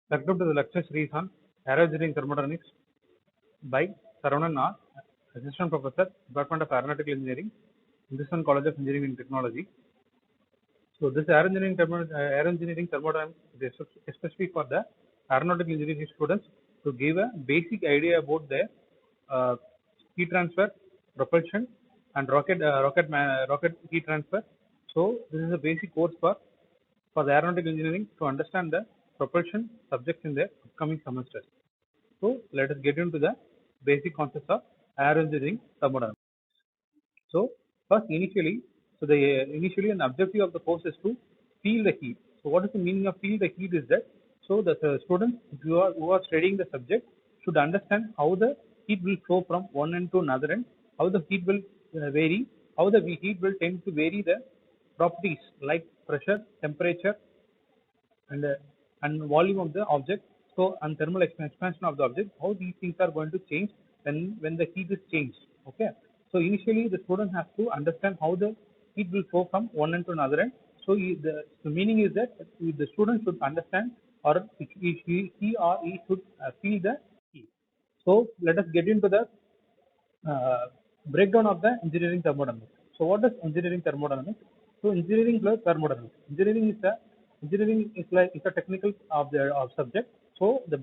Welcome to the lecture series on Aero Engineering Thermodynamics by Saravanan R, Assistant Professor, Department of Aeronautical Engineering, Hindustan College of Engineering and Technology. So this Aero Engineering Thermodynamics is especially for the aeronautical engineering students to give a basic idea about the uh, heat transfer, propulsion, and rocket heat transfer. So this is a basic course for the aeronautical engineering to understand the propulsion subjects in the upcoming semesters. So let us get into the basic concepts of aero engineering thermodynamics. So first initially an objective of the course is to feel the heat. So what is the meaning of feel the heat is that so the students who are studying the subject should understand how the heat will flow from one end to another end, how the heat will vary, how the heat will tend to vary the properties like pressure, temperature, and volume of the object. So and thermal expansion of the object, how these things are going to change when the heat is changed. Okay. So initially the student has to understand how the heat will flow from one end to another end. So the meaning is that the student should understand, or he or he should feel the heat. So let us get into the uh, breakdown of the engineering thermodynamics. So what is engineering thermodynamics? So engineering plus thermodynamics. Engineering is like it's a technical of subject. So the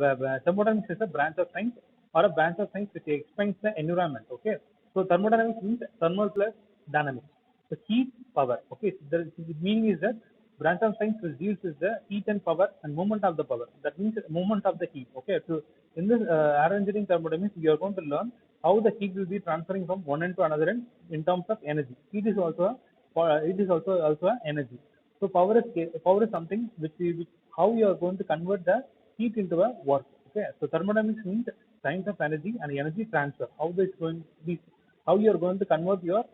thermodynamics is a branch of science or a branch of science which explains the environment. Okay. So thermodynamics means thermal plus dynamics. So heat power. Okay. So the meaning is that branch of science which deals with the heat and power and movement of the power. That means movement of the heat. Okay. So in this aero engineering thermodynamics, you are going to learn how the heat will be transferring from one end to another end in terms of energy. Heat is also a energy. So power is something which how you are going to convert the heat into a work. Okay. So thermodynamics means science of energy and energy transfer. How you are going to convert your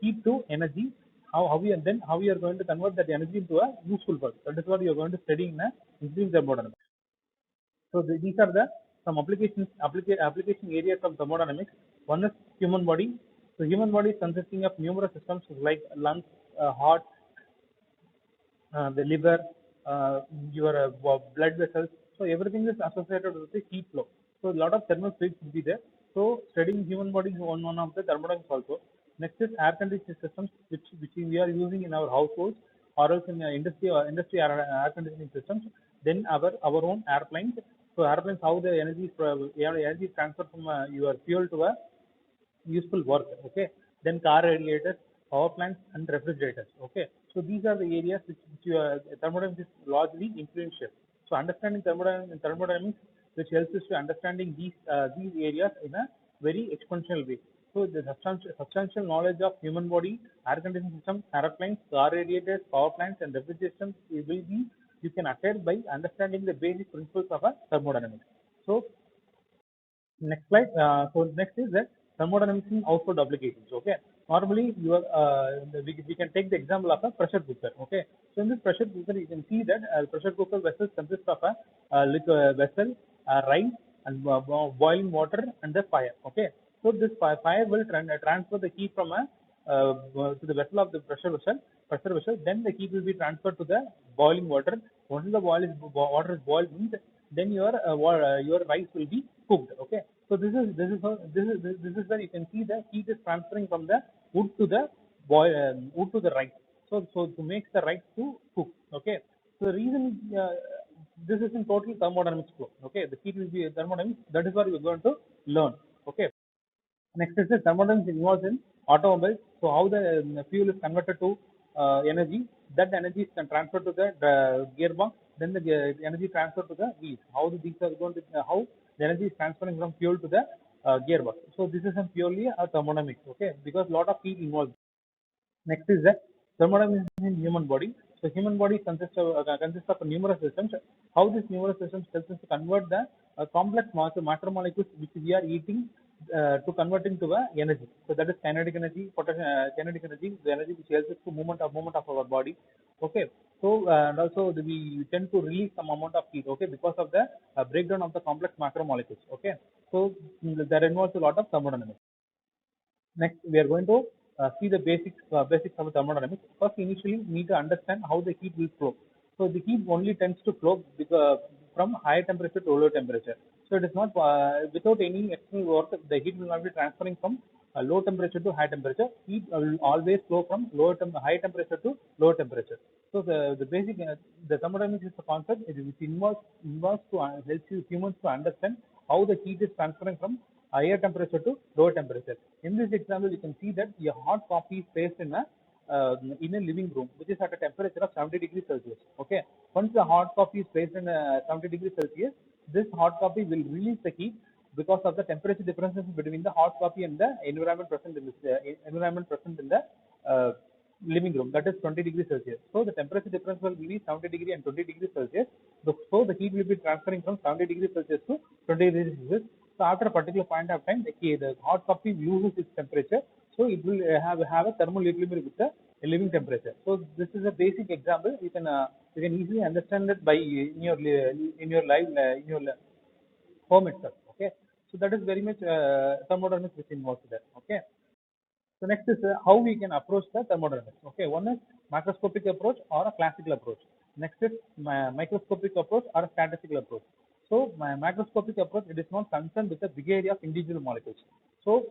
heat to energy. How you are going to convert that energy into a useful work. That is what you are going to study in a engineering thermodynamics. So these are the some application areas of thermodynamics. One is human body. So human body is consisting of numerous systems like lungs, heart, the liver, your blood vessels. So everything is associated with the heat flow. So a lot of thermal fluids will be there. So studying human body is one of the thermodynamics also. Next is air conditioning systems, which we are using in our households or else in industry air conditioning systems. Then our own airplanes. So airplanes, how the energy is transferred from your fuel to a useful work. Okay. Then car radiators, power plants, and refrigerators. Okay. So these are the areas which thermodynamics is largely influential. So understanding thermodynamics which helps us to understanding these areas in a very exponential way. So the substantial knowledge of human body, air conditioning system, airplanes, car radiators, power plants, and refrigeration will be you can attain by understanding the basic principles of a thermodynamics. So next slide. So next is that thermodynamics in household applications. Okay. Normally, we can take the example of a pressure cooker. Okay. So in this pressure cooker, you can see that pressure cooker vessels consist of a liquid vessel, rice, and boiling water and the fire. Okay. So this fire will transfer the heat from a to the vessel of the pressure vessel. Then the heat will be transferred to the boiling water. Once the water is boiled, means then your rice will be cooked. Okay. So this is where you can see the heat is transferring from the wood to the wood to the rice. So to make the rice to cook. Okay. So the reason this is in total thermodynamics flow. Okay. The heat will be thermodynamics. That is what you are going to learn. Okay. Next is the thermodynamics involved in automobiles. So how the fuel is converted to energy. That energy is transferred to the gearbox. Then the energy transferred to the wheels. These are going to how the energy is transferring from fuel to the gearbox. So this is purely a thermodynamics. Okay, because lot of heat involved. Next is the thermodynamics in human body. So human body consists of numerous systems. How these numerous systems helps us to convert the complex macromolecules which we are eating to convert into energy. So that is kinetic energy, the energy which helps us to movement of our body. Okay. So and also we tend to release some amount of heat. Okay, because of the breakdown of the complex macromolecules. Okay. So that involves a lot of thermodynamics. Next, we are going to see the basics of thermodynamics. First, initially, we need to understand how the heat will flow. So the heat only tends to flow from higher temperature to lower temperature. So it is not without any external work, the heat will not be transferring from low temperature to high temperature. Heat will always flow from high temperature to lower temperature. So the basic the thermodynamics is a concept which involves to helps you humans to understand how the heat is transferring from higher temperature to lower temperature. In this example, you can see that a hot coffee is placed in a living room, which is at a temperature of 70 degrees Celsius. Okay, once the hot coffee is placed in 70 degrees Celsius, this hot coffee will release the heat because of the temperature differences between the hot coffee and the environment present in the uh, living room, that is 20 degrees Celsius. So the temperature difference will be 70 degree and 20 degrees Celsius. So the heat will be transferring from 70 degrees Celsius to 20 degrees Celsius. So after a particular point of time, the hot coffee loses its temperature. So it will have a thermal equilibrium with the living temperature. So this is a basic example. You can easily understand it by in your home itself. Okay. So that is very much thermodynamics which involves there. Okay. So next is how we can approach the thermodynamics. Okay, one is macroscopic approach or a classical approach. Next is microscopic approach or a statistical approach. So my macroscopic approach, it is not concerned with the behavior of individual molecules. So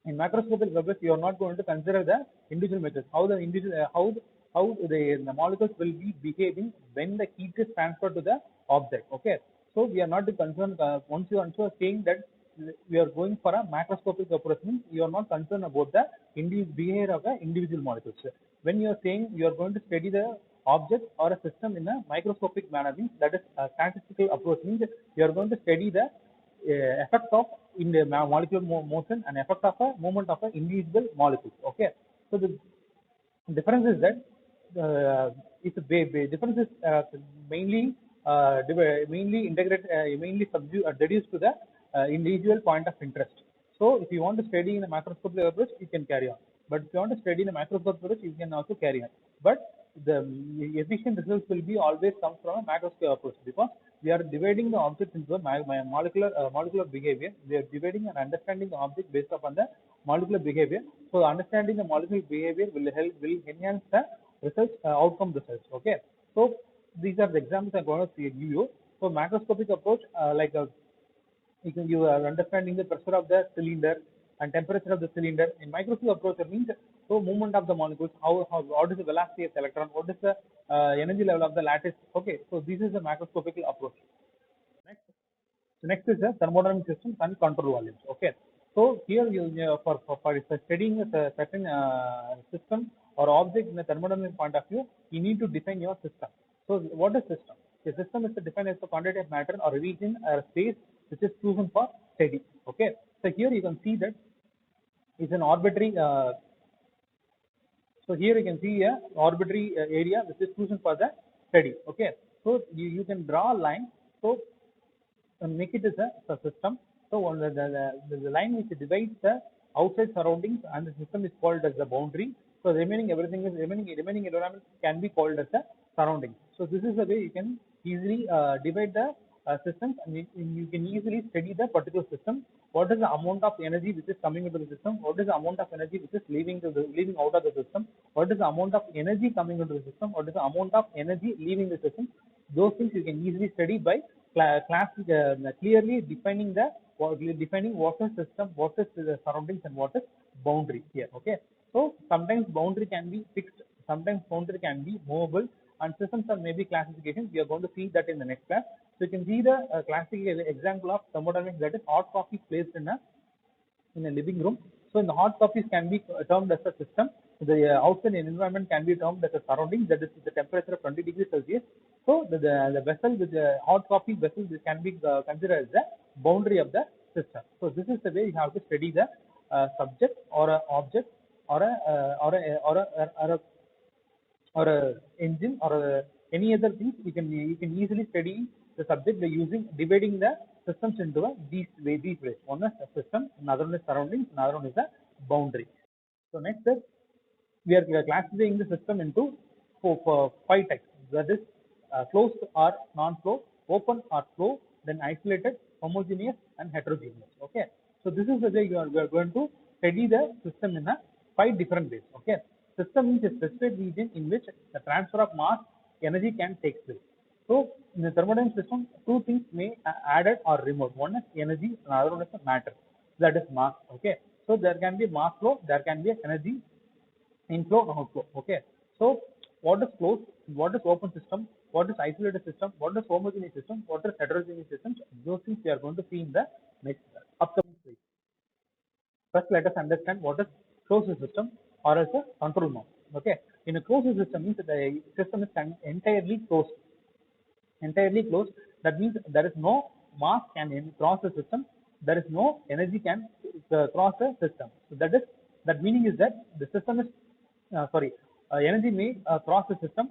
in macroscopic approach, you are not going to consider the individual methods, how the individual how the molecules will be behaving when the heat is transferred to the object. Okay, so we are not concerned once you are saying that we are going for a macroscopic approach, means you are not concerned about the behavior of the individual molecules. When you are saying you are going to study the object or a system in a microscopic manner, means that is a statistical approach, means you are going to study the effect of in the molecular motion and effect of a movement of an individual molecules. Okay, so the difference is that it's a difference is mainly integrate mainly reduced to the individual point of interest. So if you want to study in a macroscopic approach, you can carry on. But if you want to study in a microscopic approach, you can also carry on. But the efficient results will be always come from a macroscopic approach, because we are dividing the object into a molecular behavior. We are dividing and understanding the object based upon the molecular behavior. So understanding the molecular behavior will enhance the results outcome results. Okay. So these are the examples I'm going to give you. So macroscopic approach, you are understanding the pressure of the cylinder and temperature of the cylinder. In microscopic approach, it means so movement of the molecules, what is the velocity of the electron, what is the energy level of the lattice. Okay, so this is the macroscopic approach. Next, so next is the thermodynamic systems and control volumes. Okay, so here for studying a certain system or object in a thermodynamic point of view, you need to define your system. So what is system? A system is defined as a quantity of matter or a region or a space which is chosen for study. Okay, so here you can see that it's an arbitrary. So here you can see a arbitrary area which is chosen for the study. Okay, so you can draw a line. So make it as a system. So the line which divides the outside surroundings and the system is called as the boundary. So remaining environment can be called as the surrounding. So this is the way you can easily divide the systems, and you can easily study the particular system. What is the amount of energy which is coming into the system? What is the amount of energy which is leaving out of the system? What is the amount of energy coming into the system? What is the amount of energy leaving the system? Those things you can easily study by clearly defining what is system, what is the surroundings, and what is boundary here. Okay, so sometimes boundary can be fixed, sometimes boundary can be movable, and systems are maybe classifications. We are going to see that in the next class. So you can see the classic example of thermodynamics, that is hot coffee placed in a living room. So in the hot coffees can be termed as a system. The outside environment can be termed as a surrounding, that is the temperature of 20 degrees Celsius. So the vessel with the hot coffee vessel can be considered as the boundary of the system. So this is the way you have to study the subject or a object or a engine or any other things. You can easily study the subject by dividing the systems into these ways. One is a system, another one is surroundings, another one is a boundary. So next is we are classifying the system into five types. That is closed or non-flow, open or flow, then isolated, homogeneous, and heterogeneous. Okay. So this is the way we are going to study the system in five different ways. Okay. System is a specific region in which the transfer of mass energy can take place. So In the thermodynamic system, two things may added or removed. One is energy, another one is matter. That is mass. Okay. So there can be mass flow, there can be energy inflow and outflow. Okay. So what is closed? What is open system? What is isolated system? What is homogeneous system? What is heterogeneous systems? Those things we are going to see in the next upcoming slide. First, let us understand what is closed system or as a control norm. Okay. In a closed system means the system is entirely closed. Entirely closed. That means there is no mass can cross the system. There is no energy can cross the system. So that meaning is that the system is energy may cross the system.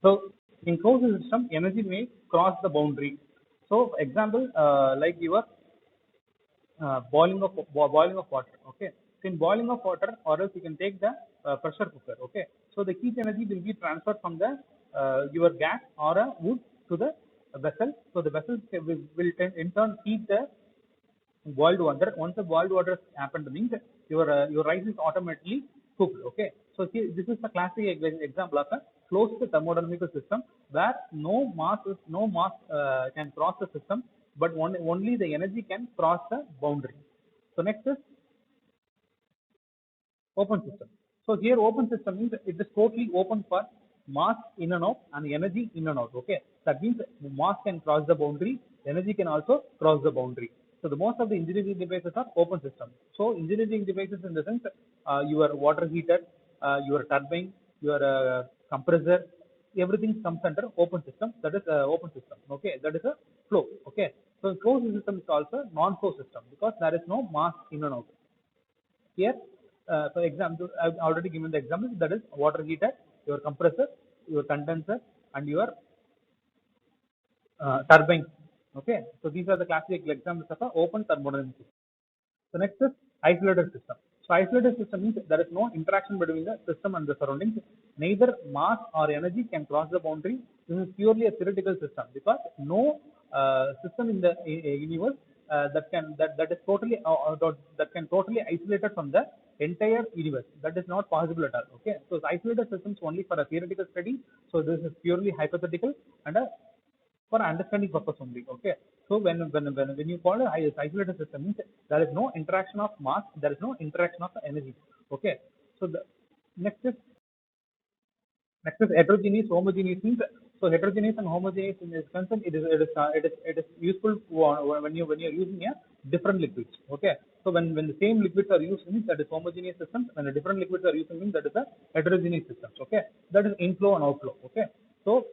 So in closed system, energy may cross the boundary. So example, like your boiling of water. Okay, so in boiling of water, or else you can take the pressure cooker. Okay, so the heat energy will be transferred from the your gas or a wood to the vessel. So the vessel will in turn heat the boiled water. Once the boiled water happened, means your rice is automatically cooked. Okay, so here, this is the classic example of a closed thermodynamic system where no mass can cross the system, but only the energy can cross the boundary. So next is open system. So here open system means it is totally open for mass in and out and energy in and out. Okay, that means mass can cross the boundary, energy can also cross the boundary. So the most of the engineering devices are open system. So engineering devices in the sense your water heater, your turbine, your compressor, everything comes under open system. That is open system. Okay, that is a flow. Okay, so closed system is also non-flow system because there is no mass in and out. Here, for example, I've already given the example, that is water heater, your compressor, your condenser, and your turbine. Okay, so these are the classic examples of an open thermodynamic system. So next is isolated system. So isolated system means there is no interaction between the system and the surroundings. Neither mass or energy can cross the boundary. This is purely a theoretical system because no system in the universe that is totally that can totally isolated from the entire universe. That is not possible at all. Okay, so isolated systems only for a theoretical study. So this is purely hypothetical and a for understanding purpose only. Okay. So when you call a isolated system means there is no interaction of mass, there is no interaction of energy. Okay. So the next is heterogeneous, homogeneous means so heterogeneous and homogeneous in this concept it is useful when you're using a different liquids. Okay. So when the same liquids are used means that is homogeneous systems. When the different liquids are used means that is a heterogeneous systems. Okay. That is inflow and outflow. Okay. So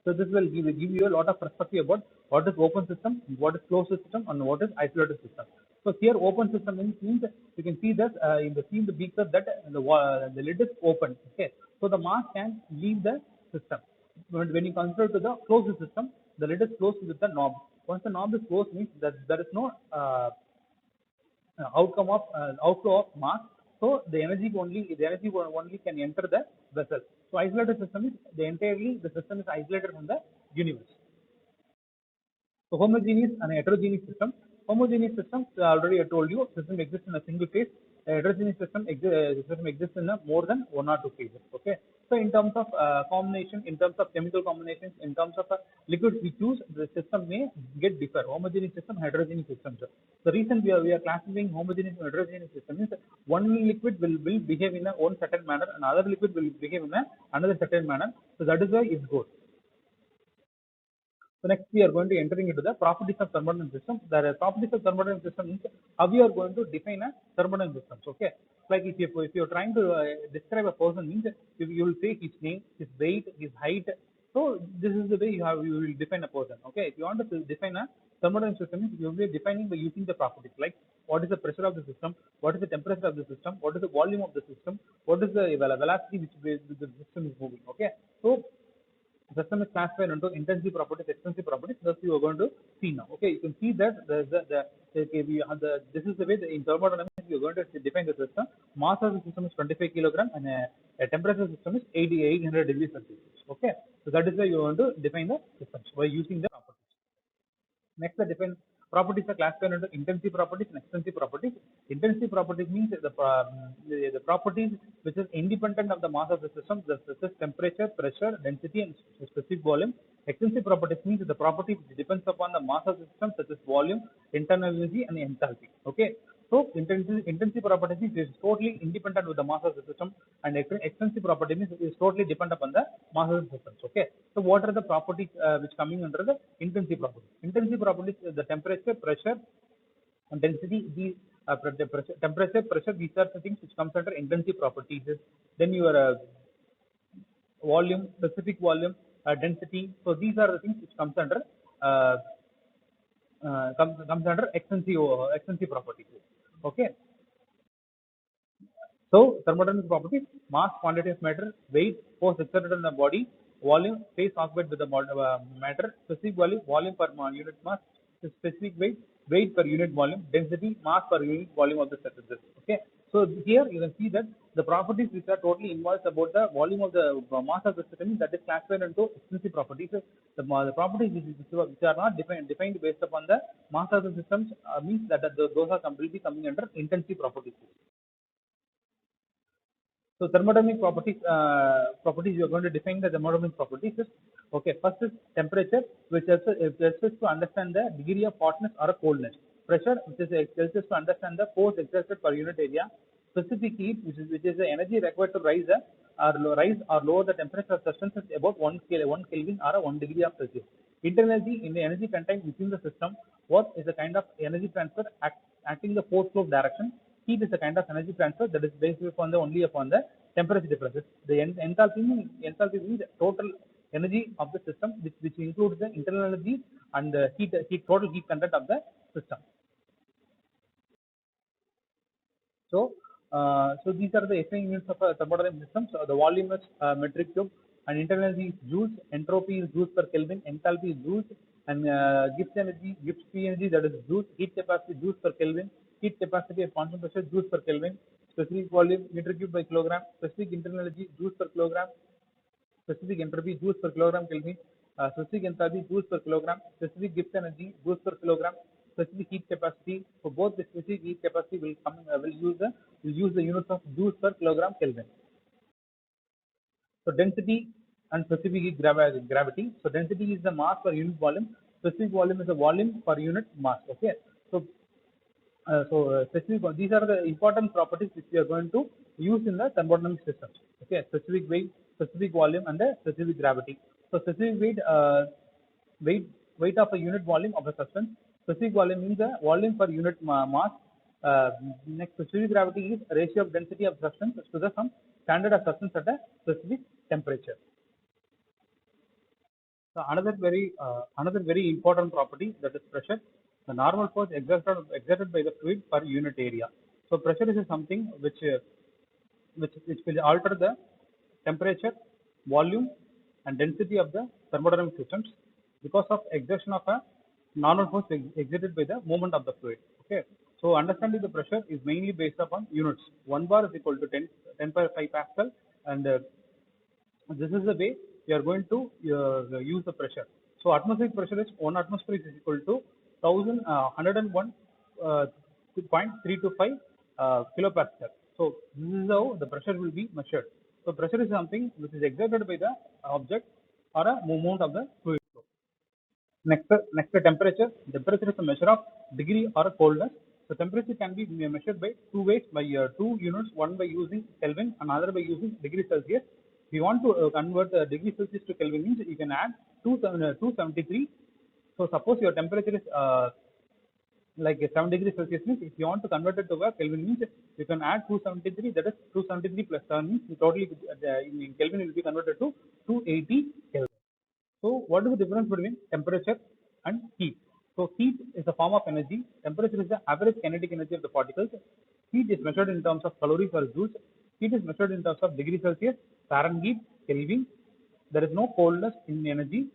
this will give you a lot of perspective about what is open system, what is closed system, and what is isolated system. So here open system means you can see that in the beaker that the lid is open. Okay, so the mass can leave the system. When you consider to the closed system, the lid is closed with the knob. Once the knob is closed, means that there is no outcome of outflow of mass. So the energy only can enter the vessel. So isolated system is the system is isolated from the universe. So homogeneous and heterogeneous system. Homogeneous systems, already I told you, system exists in a single phase. A heterogeneous system exists in more than one or two phases. Okay. So in terms of combination, in terms of chemical combinations, in terms of liquids we choose, the system may get differ. Homogeneous system, heterogeneous systems. The reason we are classifying homogeneous and heterogeneous system is one liquid will behave in a one certain manner, and other liquid will behave in another certain manner. So that is why it goes. So next we are going to entering into the properties of thermodynamic system. The properties of thermodynamic system means how we are going to define a thermodynamic system. Okay, like if you are trying to describe a person means you will say his name, his weight, his height. So this is the way you will define a person. Okay, if you want to define a thermodynamic system, you will be defining by using the properties like what is the pressure of the system, what is the temperature of the system, what is the volume of the system, what is the velocity which the system is moving. Okay, so system is classified into intensive properties, extensive properties. Thus, you are going to see now. Okay, you can see that this is the way in thermodynamics you are going to define the system. Mass of the system is 25 kilogram and a temperature system is 800 degrees Celsius. Okay, so that is why you are going to define the systems by using the properties. Next, the define properties are classified into intensive properties and extensive properties. Intensive properties means the properties which is independent of the mass of the system, such as temperature, pressure, density, and specific volume. Extensive properties means the property which depends upon the mass of the system, such as volume, internal energy, and enthalpy. Okay. So intensive property is totally independent with the mass of the system, and extensive property is totally dependent upon the mass of the systems. Okay. So what are the properties which coming under the intensive properties? Intensive properties is the temperature, pressure, and density. These temperature, pressure, these are the things which comes under intensive properties. Then your volume, specific volume, density. So these are the things which comes under uh, comes under extensive properties. Okay. So thermodynamic properties: mass, quantity of matter, weight, force exerted on the body, volume, phase occupied with the matter, specific volume, volume per unit mass, specific weight, weight per unit volume, density, mass per unit volume of the substance. Okay. So here you can see that the properties which are totally involved about the volume of the mass of the system, that is classified into extensive properties. The properties which are not defined based upon the mass of the systems means that those are completely coming under intensive properties. So thermodynamic properties you are going to define the thermodynamic properties. Okay, first is temperature, which helps us to understand the degree of hotness or coldness. Pressure, which helps us to understand the force exerted per unit area. Specific heat, which is the energy required to rise or lower the temperature of substances about 1 Kelvin or 1 degree of Celsius. Internal energy, in the energy contained within the system. What is a kind of energy transfer acting the force flow direction. Heat is a kind of energy transfer that is based upon only upon the temperature differences. The enthalpy means total energy of the system, which includes the internal energy and the total heat content of the system. So these are the SI units of a thermodynamic system. So the volume is metric cube, and internal energy is joules, entropy is joules per Kelvin, enthalpy is joules, and Gibbs free energy, that is joules, heat capacity joules per Kelvin, heat capacity at constant pressure joules per Kelvin, specific volume meter cube by kilogram, specific internal energy joules per kilogram, specific entropy joules per kilogram Kelvin, specific enthalpy joules per kilogram, specific Gibbs energy joules per kilogram, specific heat capacity. For both the specific heat capacity will use the units of joules per kilogram Kelvin. So density and specific heat gravity. So density is the mass per unit volume. Specific volume is the volume per unit mass. Okay. Specific, these are the important properties which we are going to use in the thermodynamic systems. Okay, specific weight, specific volume, and the specific gravity. So specific weight of a unit volume of a substance. Specific volume means the volume per unit mass. Next, specific gravity is ratio of density of substance to the some standard of substance at a specific temperature. So another very important property, that is pressure. The normal force exerted by the fluid per unit area. So pressure is something which will alter the temperature, volume, and density of the thermodynamic systems because of exertion of a normal force exerted by the movement of the fluid. Okay. So understanding the pressure is mainly based upon units. 1 bar is equal to 10 power 5 Pascal, and this is the way we are going to use the pressure. So atmospheric pressure is 1 atmosphere is equal to 101.325 kilopascal. So this is how the pressure will be measured. So pressure is something which is exerted by the object or a movement of the fluid flow. Next temperature. Temperature is a measure of degree or coldness. So temperature can be measured by two ways, by two units, one by using Kelvin and another by using degree Celsius. If you want to convert degree Celsius to Kelvin, means you can add 273. So suppose your temperature is like 7 degrees Celsius, means if you want to convert it to a Kelvin, means you can add 273, that is 273 plus 7 means totally in Kelvin will be converted to 280 Kelvin. So what is the difference between temperature and heat? So heat is a form of energy. Temperature is the average kinetic energy of the particles. Heat is measured in terms of calories or joules. Heat is measured in terms of degree Celsius, Fahrenheit, Kelvin. There is no coldness in energy.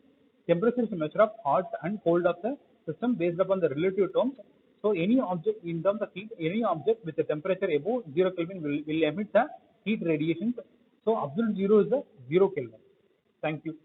Temperature is a measure of hot and cold of the system based upon the relative terms. So any object in terms of heat, any object with a temperature above 0 Kelvin will emit the heat radiations. So absolute zero is the 0 Kelvin. Thank you.